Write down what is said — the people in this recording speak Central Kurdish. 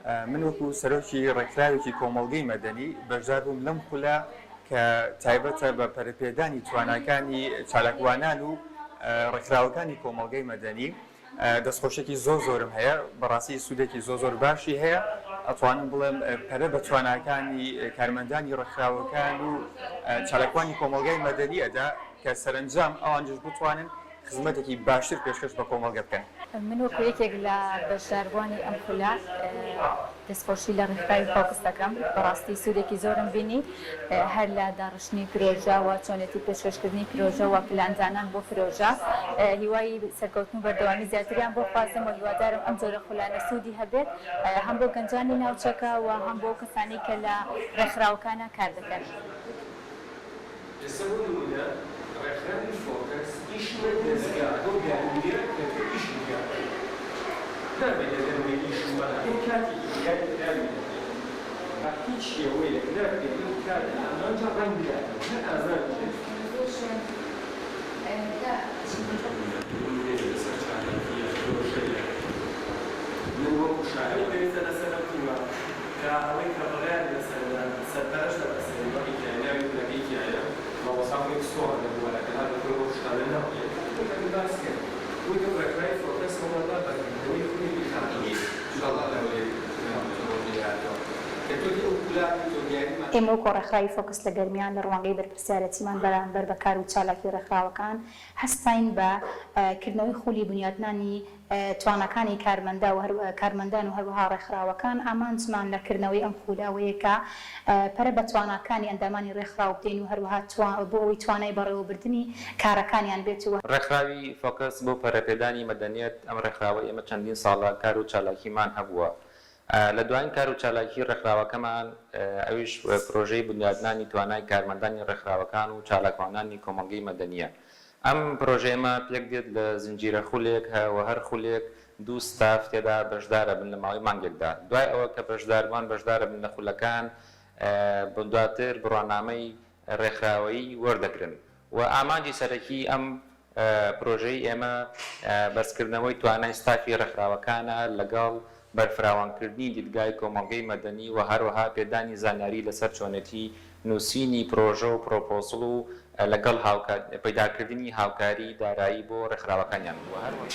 من وەکو سەرۆکی ڕێکخراوێکی کۆمەڵگەی مەدەنی بەشدار بووم لەم خولە کە تایبەتە بە پەرەپێدانی تواناکانی چالاکوانان و ڕێکخراوەکانی کۆمەڵگەی مەدەنی. دەستخۆشێکی زۆرم هەیە، بەڕاستی سوودێکی زۆر باشی هەیە. ئەتوانم بڵێم پەرە بە تواناکانی کارمەندانی ڕێکخراوەکان و چالاکوانی کۆمەڵگەی مەدەنی ئەدا کە سەرنجام ئەوانجش بتوانن خزمەتێکی باشتر پێشکەش بە کۆمەڵگە بکەن. من وەکو یەکێک لە بەشداربووانی ئەم خولە دەستخۆشی لە ڕێکخراوی فۆکس دەکەم. بەڕاستی سوودێکی زۆرم بینی، هەر لە داڕشتنی پرۆژە و چۆنێتی پێشکەشکردنی پرۆژە و پلاندانان بۆ پرۆژە. هیوای سەرکەوتن و بەردەوامی زیاتریان بۆ خوازم و هیوادارم ئەم جۆرە خولانە سوودی هەبێت، هەم بۆ گەنجانی ناوچەکە و هەم بۆ کەسانی کە لە ڕێکخراوەکانە کار دەکەن. ڕێکخراوی فۆکس ئیشمە دەستگاکە و یاریگیرە کە ئیش بگات. نابێت لەدەروێ ئیشم بەڵام ئەو کاتێکی دیاری دابێت هیچ شێوەیەک نابێت ئەو کاتە ئەمانجا ڕەنگ بداتەوە هەر ئازار بدێت. من وەکو شاعری پێویستە لەسەر ئەم تیمە کە ئەوەی کە بڕیان لەسەر سەرپەرشتە بە سەرێبەری کیاناوی کوردەکەی کیانە وەساڵێک سووە لەبووەکە هەر بۆ شتانە ناوێت وەکەمی باس کرد وی کە ڕێکخراوی فۆکس هەوڵدار بەکردنەوەی خوێنی خاتمی ئینشاءالله لەوەی ئێمە وەکو ڕێکخراوی فۆکس لە گەرمیان لە ڕوانگەی بەرپرسیارەتیمان بەرامبەر بە کار و چالاکی ڕێکخراوەکان هەستین بە کردنەوەی خولی بنیادنانی توانەکانی کارمەندان و هەروەها ڕێکخراوەکان. ئامانجمان لە کردنەوەی ئەم خولەوەیە کە پەرە بە تواناکانی ئەندامانی ڕێکخراو بدەین و هەروەها بۆ ئەوەی توانای بەڕێوەبردننی کارەکانیان بێتەوە. ڕێکخراوی فۆکس بۆ پەرەپێدانی مەدەنیەت ئەم ڕێکخراوە ئێمە چەندین ساڵە کار و چالاکیمان هەبووە. لە دوایین کار و چالاکی ڕێکخراوەکەمان ئەویش پرۆژەی بنیادنانی توانای کارمەندانی ڕێکخراوەکان و چالاکوانانی کۆمەڵگەی مەدەنیە. ئەم پرۆژەیەمە پێک دێت لە زنجیرە خولێک و هەر خولێک دوو ستاف تێدا بەشدارە بن لە ماوەی مانگێکدا. دوای ئەوە کە بەشداربووان بەشدارە بن لە خولەکان دواتر بڕوانامەی ڕێکخراوەیی وەردەگرن و ئامانجی سەرەکی ئەم پرۆژەی ئێمە بەرزکردنەوەی توانای ستافی ڕێکخراوەکانە لەگەڵ بەرفراوانکردنی دیدگای کۆمەڵگەی مەدەنی و هەروەها پێدانی زانیاری لەسەر چۆنەتی نووسینی پرۆژە و پرۆپۆزڵ و لەگەڵ پەیداکردنی هاوکاری دارایی بۆ ڕێکخراوەکانیان بووە. هەروەها